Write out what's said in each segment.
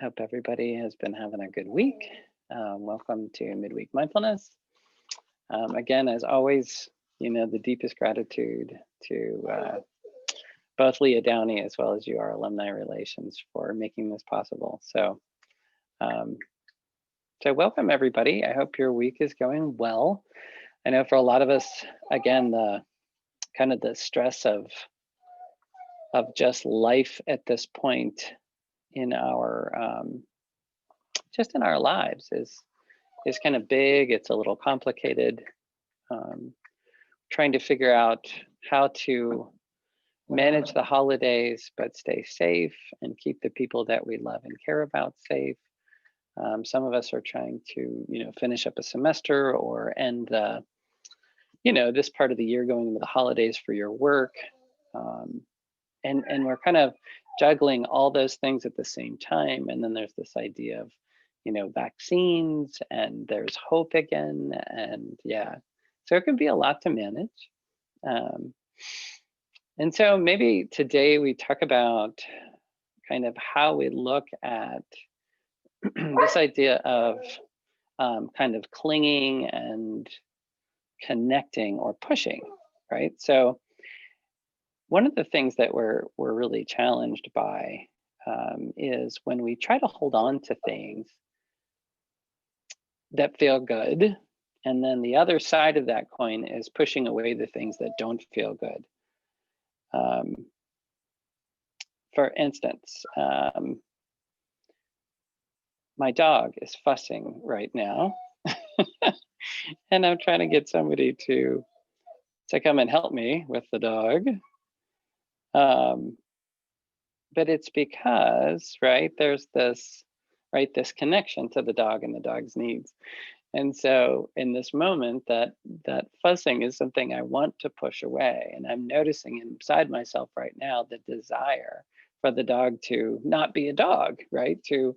Hope everybody has been having a good week. Welcome to Midweek Mindfulness. Again, as always, the deepest gratitude to both Leah Downey as well as UR Alumni Relations for making this possible. So welcome everybody. I hope your week is going well. I know for a lot of us, again, the kind of the stress of just life at this point in our just in our lives is kind of big. It's a little complicated. Trying to figure out how to manage the holidays but stay safe and keep the people that we love and care about safe. Some of us are trying to finish up a semester or end this part of the year going into the holidays for your work. And we're kind of juggling all those things at the same time. And then there's this idea of, vaccines, and there's hope again. And yeah, so it can be a lot to manage. And so maybe today we talk about kind of how we look at this idea of kind of clinging and connecting or pushing, right? So one of the things that we're really challenged by is when we try to hold on to things that feel good, and then the other side of that coin is pushing away the things that don't feel good. For instance, my dog is fussing right now, and I'm trying to get somebody to come and help me with the dog. But it's because, right, there's this connection to the dog and the dog's needs. And so in this moment, that fussing is something I want to push away. And I'm noticing inside myself right now the desire for the dog to not be a dog, right? To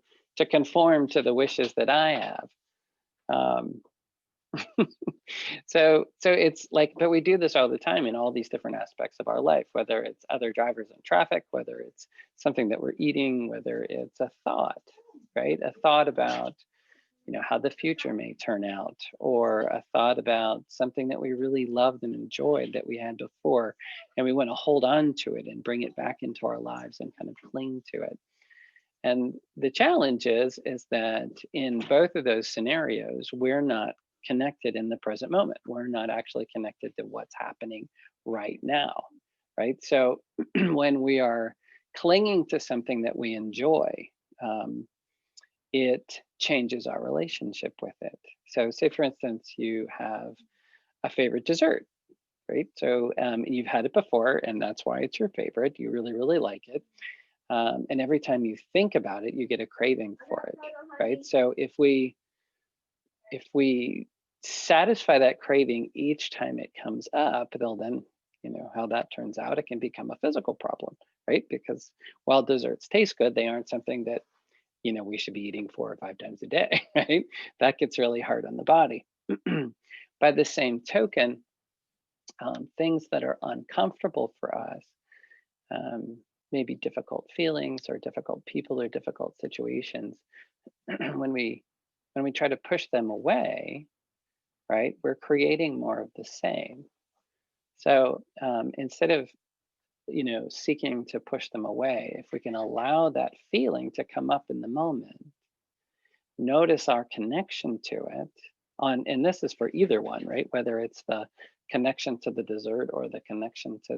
conform to the wishes that I have. So it's like, but we do this all the time in all these different aspects of our life, whether it's other drivers in traffic, whether it's something that we're eating, whether it's a thought, right? A thought about, how the future may turn out, or a thought about something that we really loved and enjoyed that we had before, and we want to hold on to it and bring it back into our lives and kind of cling to it. And the challenge is that in both of those scenarios, we're not connected in the present moment. We're not actually connected to what's happening right now, right? So when we are clinging to something that we enjoy, it changes our relationship with it. So say, for instance, you have a favorite dessert, right? So you've had it before, and that's why it's your favorite. You really, really like it. And every time you think about it, you get a craving for it, right? So if we satisfy that craving each time it comes up, then how that turns out, it can become a physical problem, right? Because while desserts taste good, they aren't something that we should be eating 4 or 5 times a day, right? That gets really hard on the body. By the same token, things that are uncomfortable for us, maybe difficult feelings or difficult people or difficult situations, when we try to push them away, right, we're creating more of the same. So instead of seeking to push them away, if we can allow that feeling to come up in the moment, notice our connection to it and this is for either one, right? Whether it's the connection to the dessert or the connection to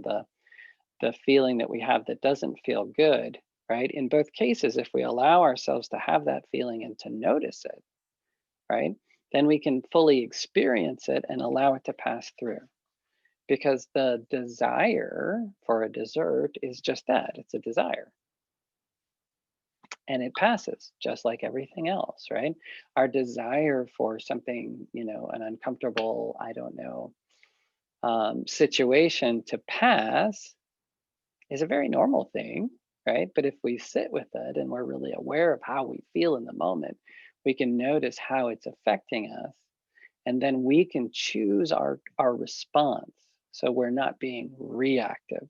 the feeling that we have that doesn't feel good, right? In both cases, if we allow ourselves to have that feeling and to notice it, right, then we can fully experience it and allow it to pass through. Because the desire for a dessert is just that, it's a desire. And it passes just like everything else, right? Our desire for something, an uncomfortable, situation to pass is a very normal thing, right? But if we sit with it and we're really aware of how we feel in the moment, we can notice how it's affecting us. And then we can choose our response. So we're not being reactive.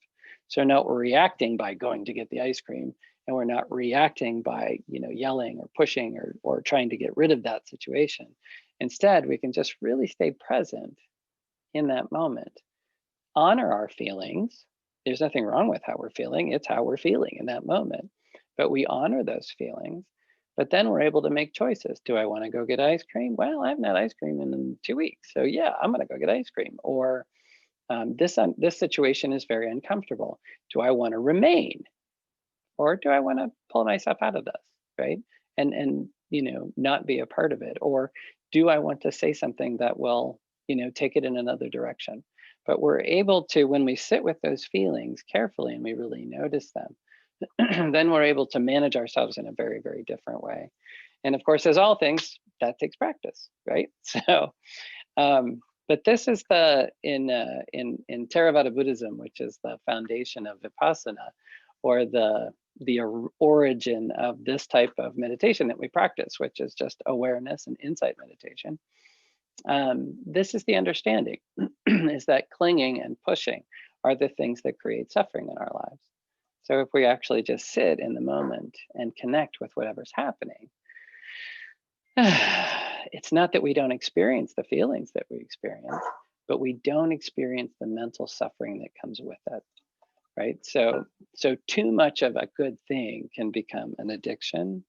So now we're reacting by going to get the ice cream and we're not reacting by, yelling or pushing or trying to get rid of that situation. Instead, we can just really stay present in that moment, honor our feelings. There's nothing wrong with how we're feeling. It's how we're feeling in that moment. But we honor those feelings. But then we're able to make choices. Do I want to go get ice cream? Well, I haven't had ice cream in 2 weeks. So yeah, I'm going to go get ice cream. Or this situation is very uncomfortable. Do I want to remain? Or do I want to pull myself out of this? Right. And not be a part of it? Or do I want to say something that will, take it in another direction? But we're able to, when we sit with those feelings carefully and we really notice them, then we're able to manage ourselves in a very, very different way. And of course, as all things, that takes practice, right? So, but this is in Theravada Buddhism, which is the foundation of Vipassana, or the origin of this type of meditation that we practice, which is just awareness and insight meditation. This is the understanding, is that clinging and pushing are the things that create suffering in our lives. So if we actually just sit in the moment and connect with whatever's happening, it's not that we don't experience the feelings that we experience, but we don't experience the mental suffering that comes with it. Right? So too much of a good thing can become an addiction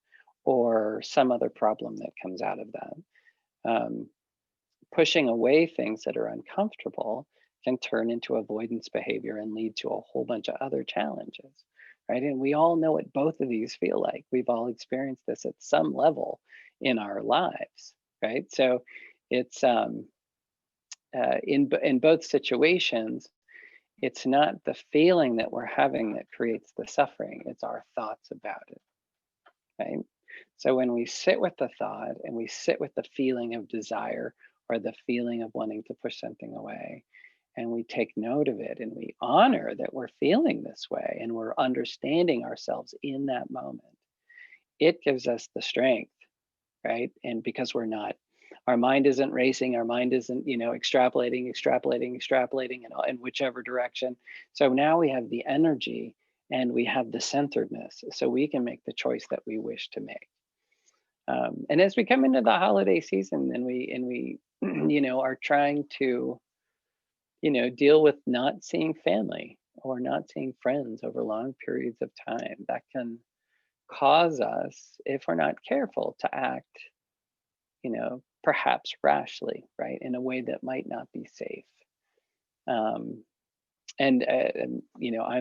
or some other problem that comes out of that. Pushing away things that are uncomfortable can turn into avoidance behavior and lead to a whole bunch of other challenges, right? And we all know what both of these feel like. We've all experienced this at some level in our lives, right? So it's in both situations, it's not the feeling that we're having that creates the suffering, it's our thoughts about it, right? So when we sit with the thought and we sit with the feeling of desire or the feeling of wanting to push something away, and we take note of it and we honor that we're feeling this way and we're understanding ourselves in that moment, it gives us the strength, right? And because our mind isn't racing, our mind isn't, extrapolating in whichever direction. So now we have the energy and we have the centeredness, so we can make the choice that we wish to make. And as we come into the holiday season and we are trying to, deal with not seeing family or not seeing friends over long periods of time, that can cause us, if we're not careful, to act, perhaps rashly, right, in a way that might not be safe. I'm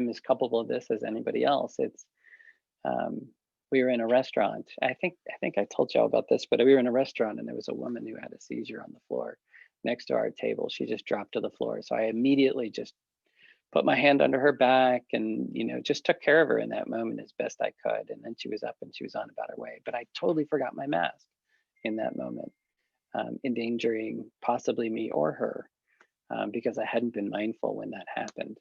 as culpable of this as anybody else. It's we were in a restaurant. I think I told y'all about this, but we were in a restaurant and there was a woman who had a seizure on the floor next to our table. She just dropped to the floor. So I immediately just put my hand under her back and, just took care of her in that moment as best I could. And then she was up and she was on about her way. But I totally forgot my mask in that moment, endangering possibly me or her, because I hadn't been mindful when that happened.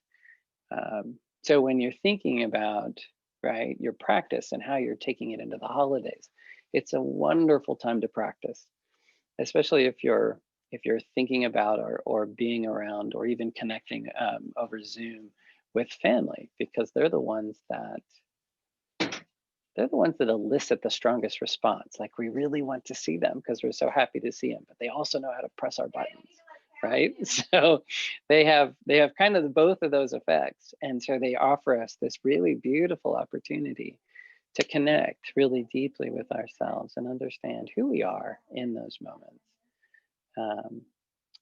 So when you're thinking about, right, your practice and how you're taking it into the holidays, it's a wonderful time to practice, especially if you're thinking about or being around or even connecting over Zoom with family, because they're the ones that elicit the strongest response. Like, we really want to see them because we're so happy to see them, but they also know how to press our buttons, right? So they have kind of both of those effects. And so they offer us this really beautiful opportunity to connect really deeply with ourselves and understand who we are in those moments,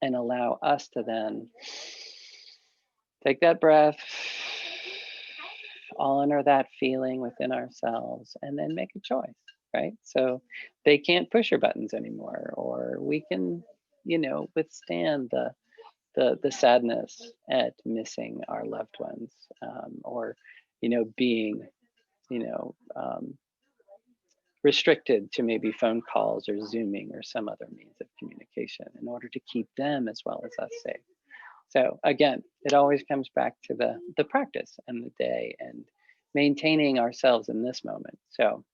and allow us to then take that breath, honor that feeling within ourselves, and then make a choice, right? So they can't push your buttons anymore, or we can, withstand the sadness at missing our loved ones, or, being, restricted to maybe phone calls or Zooming or some other means of communication in order to keep them as well as us safe. So again, it always comes back to the practice and the day and maintaining ourselves in this moment. So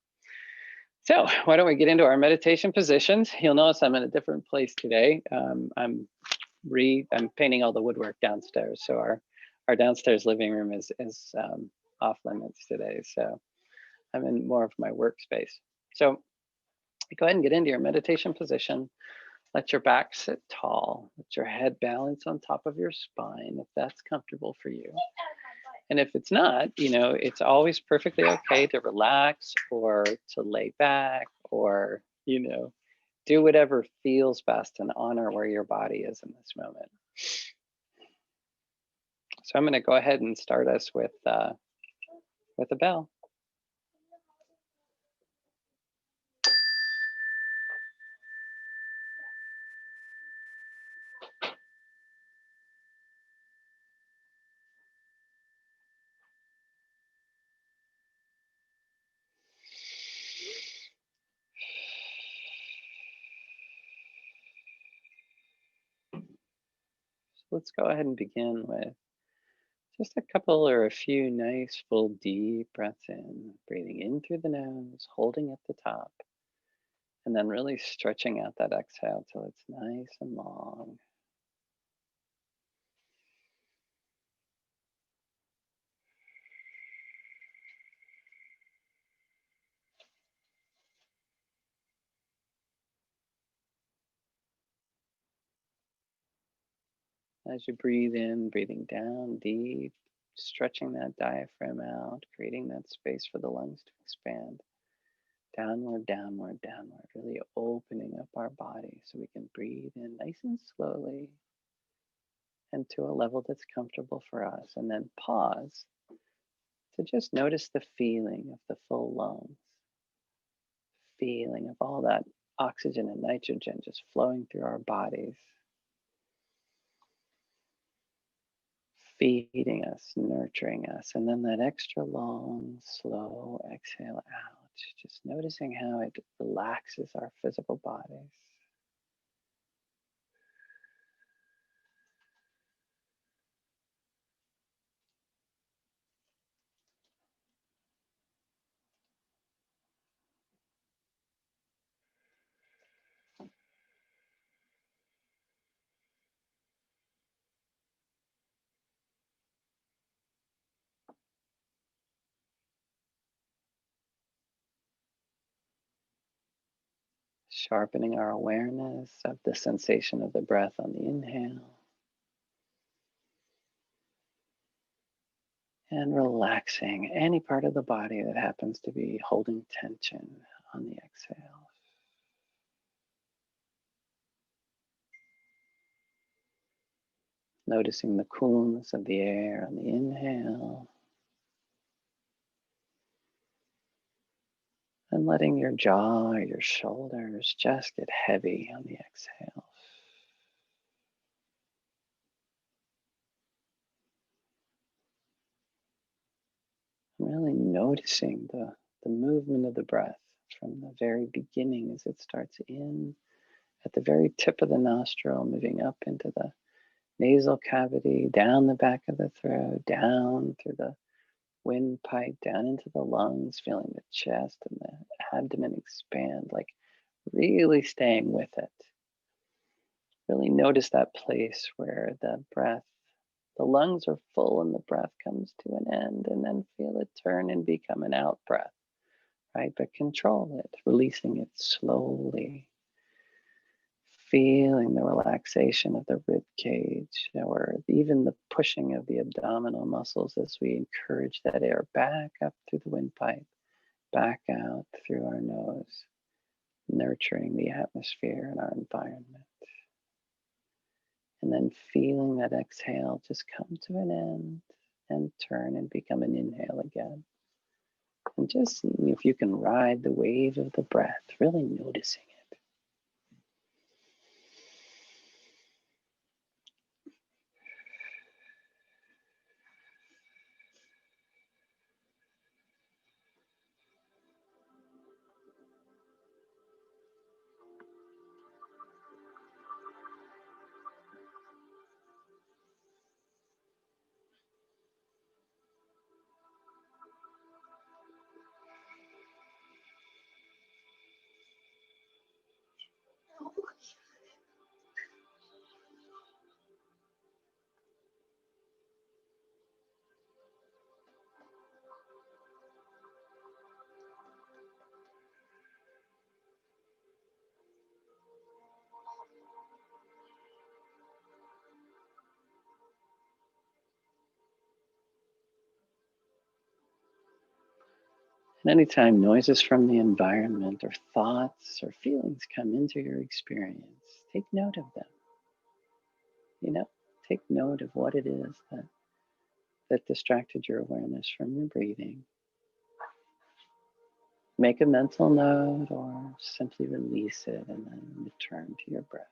why don't we get into our meditation positions? You'll notice I'm in a different place today. I'm painting all the woodwork downstairs, so our downstairs living room is off limits today. So I'm in more of my workspace. So go ahead and get into your meditation position. Let your back sit tall. Let your head balance on top of your spine if that's comfortable for you. And if it's not, it's always perfectly okay to relax or to lay back or, do whatever feels best and honor where your body is in this moment. So I'm going to go ahead and start us with a bell. Let's go ahead and begin with just a couple or a few nice full deep breaths in, breathing in through the nose, holding at the top, and then really stretching out that exhale till it's nice and long. As you breathe in, breathing down deep, stretching that diaphragm out, creating that space for the lungs to expand. Downward, downward, downward, really opening up our body so we can breathe in nice and slowly and to a level that's comfortable for us. And then pause to just notice the feeling of the full lungs, feeling of all that oxygen and nitrogen just flowing through our bodies, feeding us, nurturing us. And then that extra long, slow exhale out, just noticing how it relaxes our physical bodies. Sharpening our awareness of the sensation of the breath on the inhale. And relaxing any part of the body that happens to be holding tension on the exhale. Noticing the coolness of the air on the inhale. And letting your jaw or your shoulders just get heavy on the exhale. Really noticing the movement of the breath from the very beginning as it starts in at the very tip of the nostril, moving up into the nasal cavity, down the back of the throat, down through the windpipe, down into the lungs, feeling the chest and the abdomen expand, like really staying with it. Really notice that place where the lungs are full and the breath comes to an end, and then feel it turn and become an out breath, right? But control it, releasing it slowly. Feeling the relaxation of the rib cage or even the pushing of the abdominal muscles as we encourage that air back up through the windpipe, back out through our nose, nurturing the atmosphere and our environment. And then feeling that exhale just come to an end and turn and become an inhale again. And just seeing if you can ride the wave of the breath, really noticing it. And anytime noises from the environment or thoughts or feelings come into your experience, take note of them. Take note of what it is that distracted your awareness from your breathing. Make a mental note or simply release it and then return to your breath.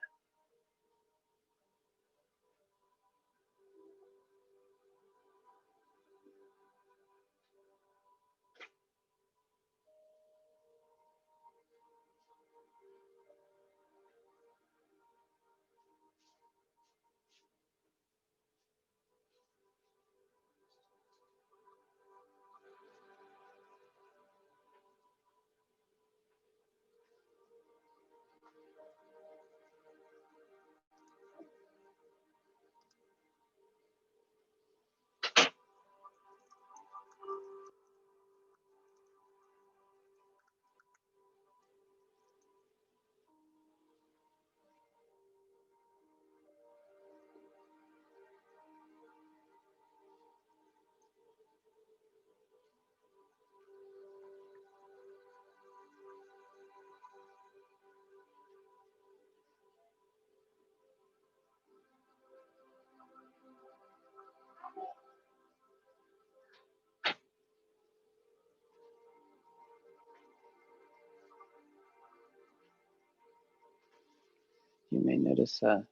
You may notice a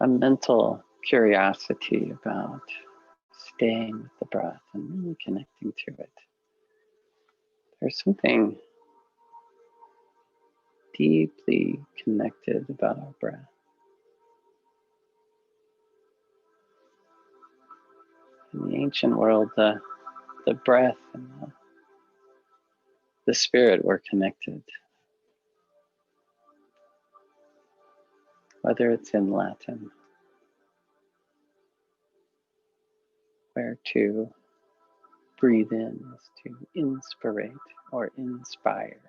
mental curiosity about staying with the breath and really connecting to it. There's something deeply connected about our breath. In the ancient world, the breath and the spirit were connected. Whether it's in Latin, where to breathe in is to inspirate or inspire.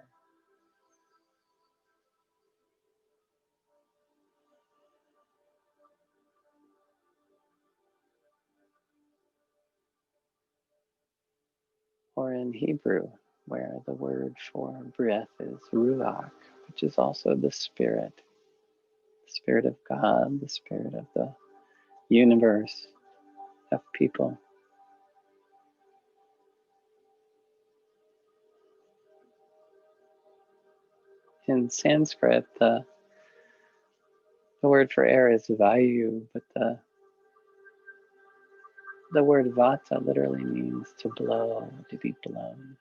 Or in Hebrew, where the word for breath is ruach, which is also the spirit of God, the spirit of the universe, of people. In Sanskrit, the word for air is vayu, but the word vata literally means to blow, to be blown.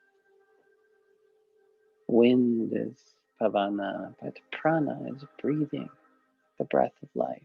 Wind is pavana, but prana is breathing, the breath of life.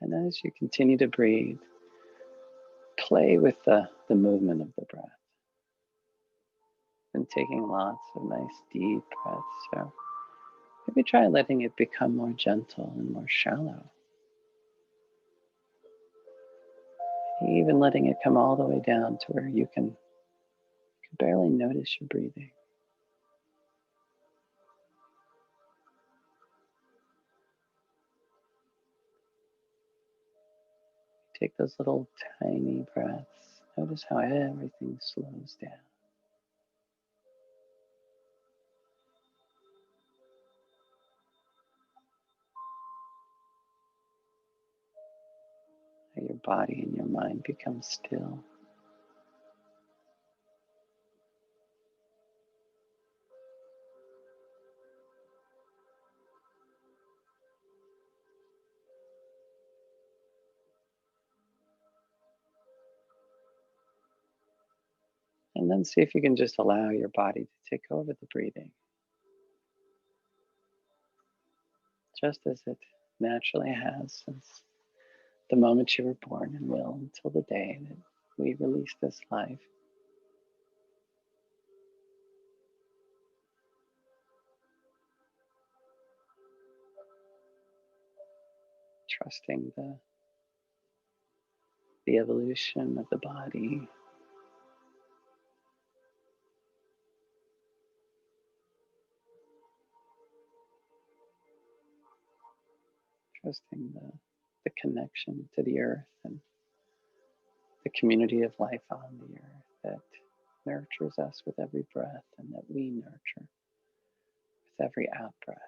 And as you continue to breathe, play with the movement of the breath. And taking lots of nice deep breaths. So maybe try letting it become more gentle and more shallow. Even letting it come all the way down to where you can barely notice your breathing. Take those little tiny breaths. Notice how everything slows down. How your body and your mind become still. And then see if you can just allow your body to take over the breathing, just as it naturally has since the moment you were born and will until the day that we release this life. Trusting the evolution of the body, trusting the connection to the earth and the community of life on the earth that nurtures us with every breath and that we nurture with every out breath.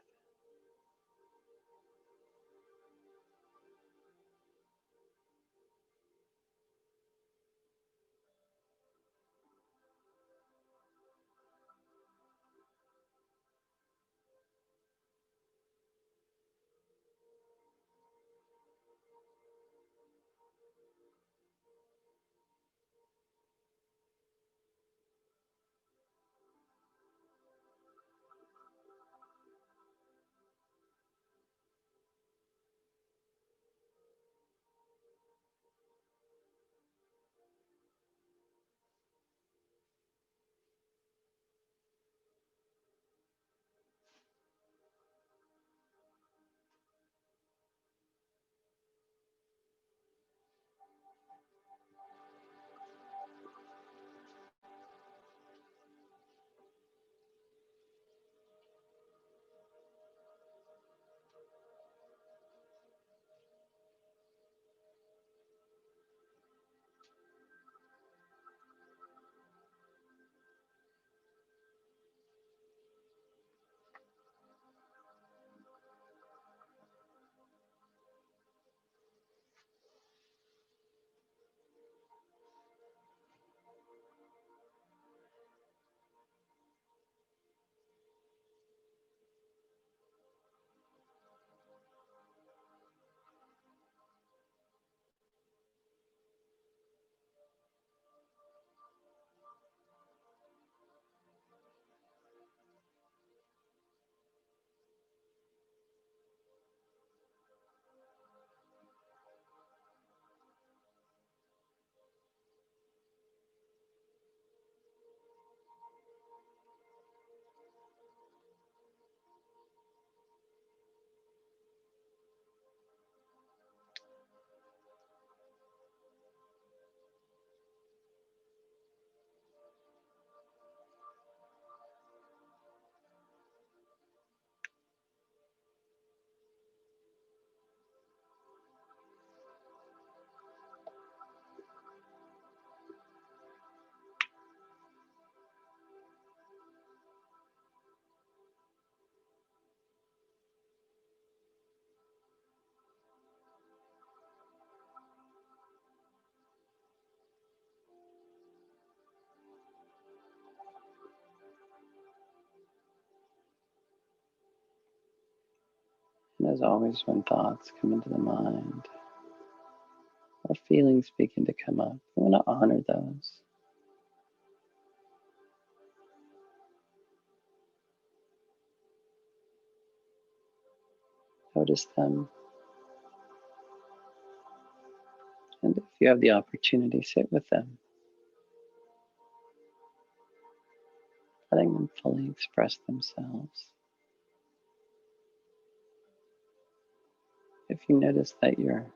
And as always, when thoughts come into the mind or feelings begin to come up, we want to honor those. Notice them. And if you have the opportunity, sit with them, letting them fully express themselves. If you notice that you're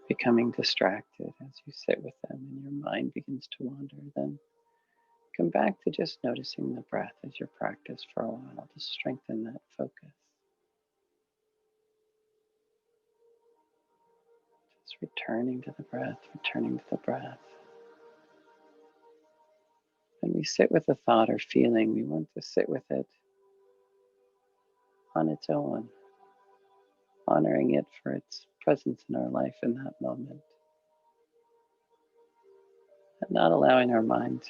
becoming distracted as you sit with them and your mind begins to wander, then come back to just noticing the breath as your practice for a while to strengthen that focus. Just returning to the breath, returning to the breath. When we sit with a thought or feeling, we want to sit with it on its own, honoring it for its presence in our life in that moment, and not allowing our mind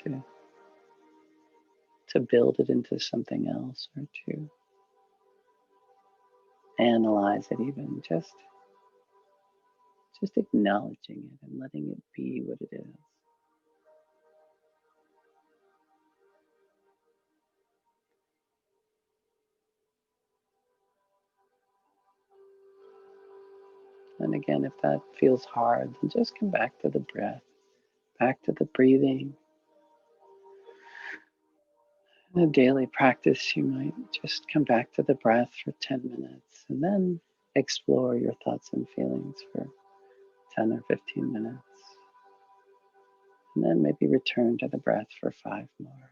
to build it into something else or to analyze it even, just acknowledging it and letting it be what it is. And again, if that feels hard, then just come back to the breath, back to the breathing. In a daily practice, you might just come back to the breath for 10 minutes and then explore your thoughts and feelings for 10 or 15 minutes. And then maybe return to the breath for 5 more.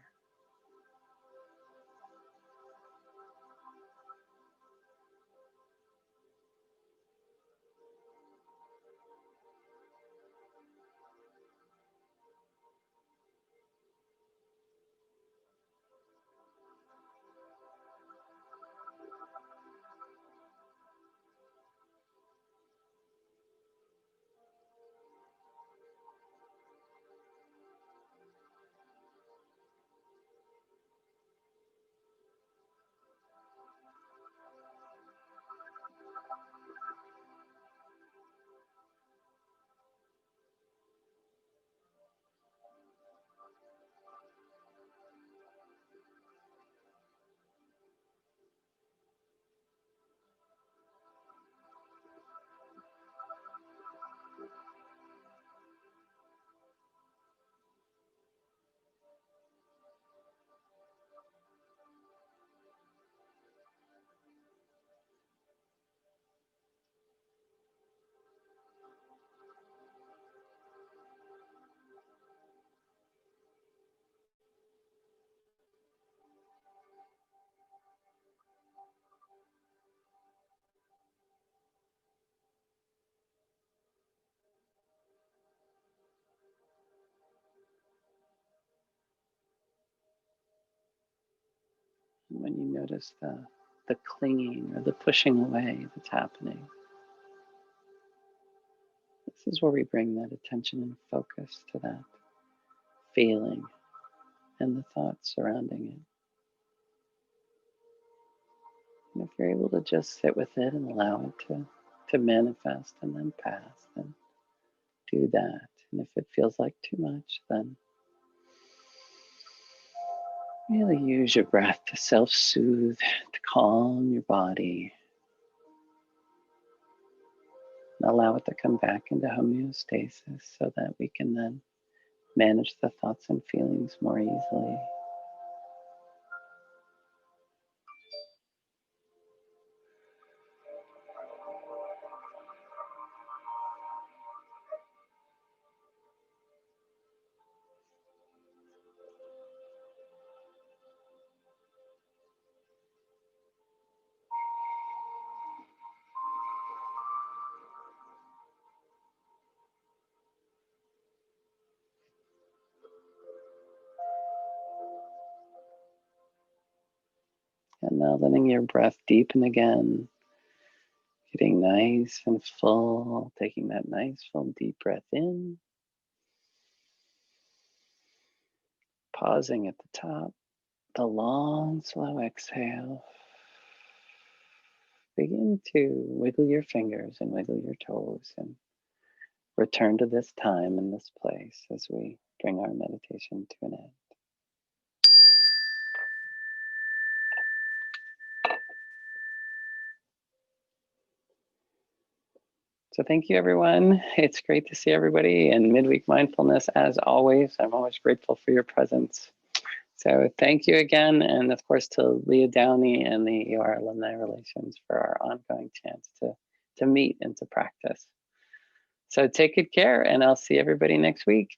And when you notice the clinging or the pushing away that's happening, this is where we bring that attention and focus to that feeling and the thoughts surrounding it. And if you're able to just sit with it and allow it to manifest and then pass, then do that. And if it feels like too much, then really use your breath to self-soothe, to calm your body. And allow it to come back into homeostasis so that we can then manage the thoughts and feelings more easily. And now letting your breath deepen again, getting nice and full, taking that nice full deep breath in, pausing at the top, the long slow exhale. Begin to wiggle your fingers and wiggle your toes and return to this time and this place as we bring our meditation to an end. So thank you, everyone. It's great to see everybody in Midweek Mindfulness. As always, I'm always grateful for your presence. So thank you again. And of course, to Leah Downey and the ER Alumni Relations for our ongoing chance to meet and to practice. So take good care, and I'll see everybody next week.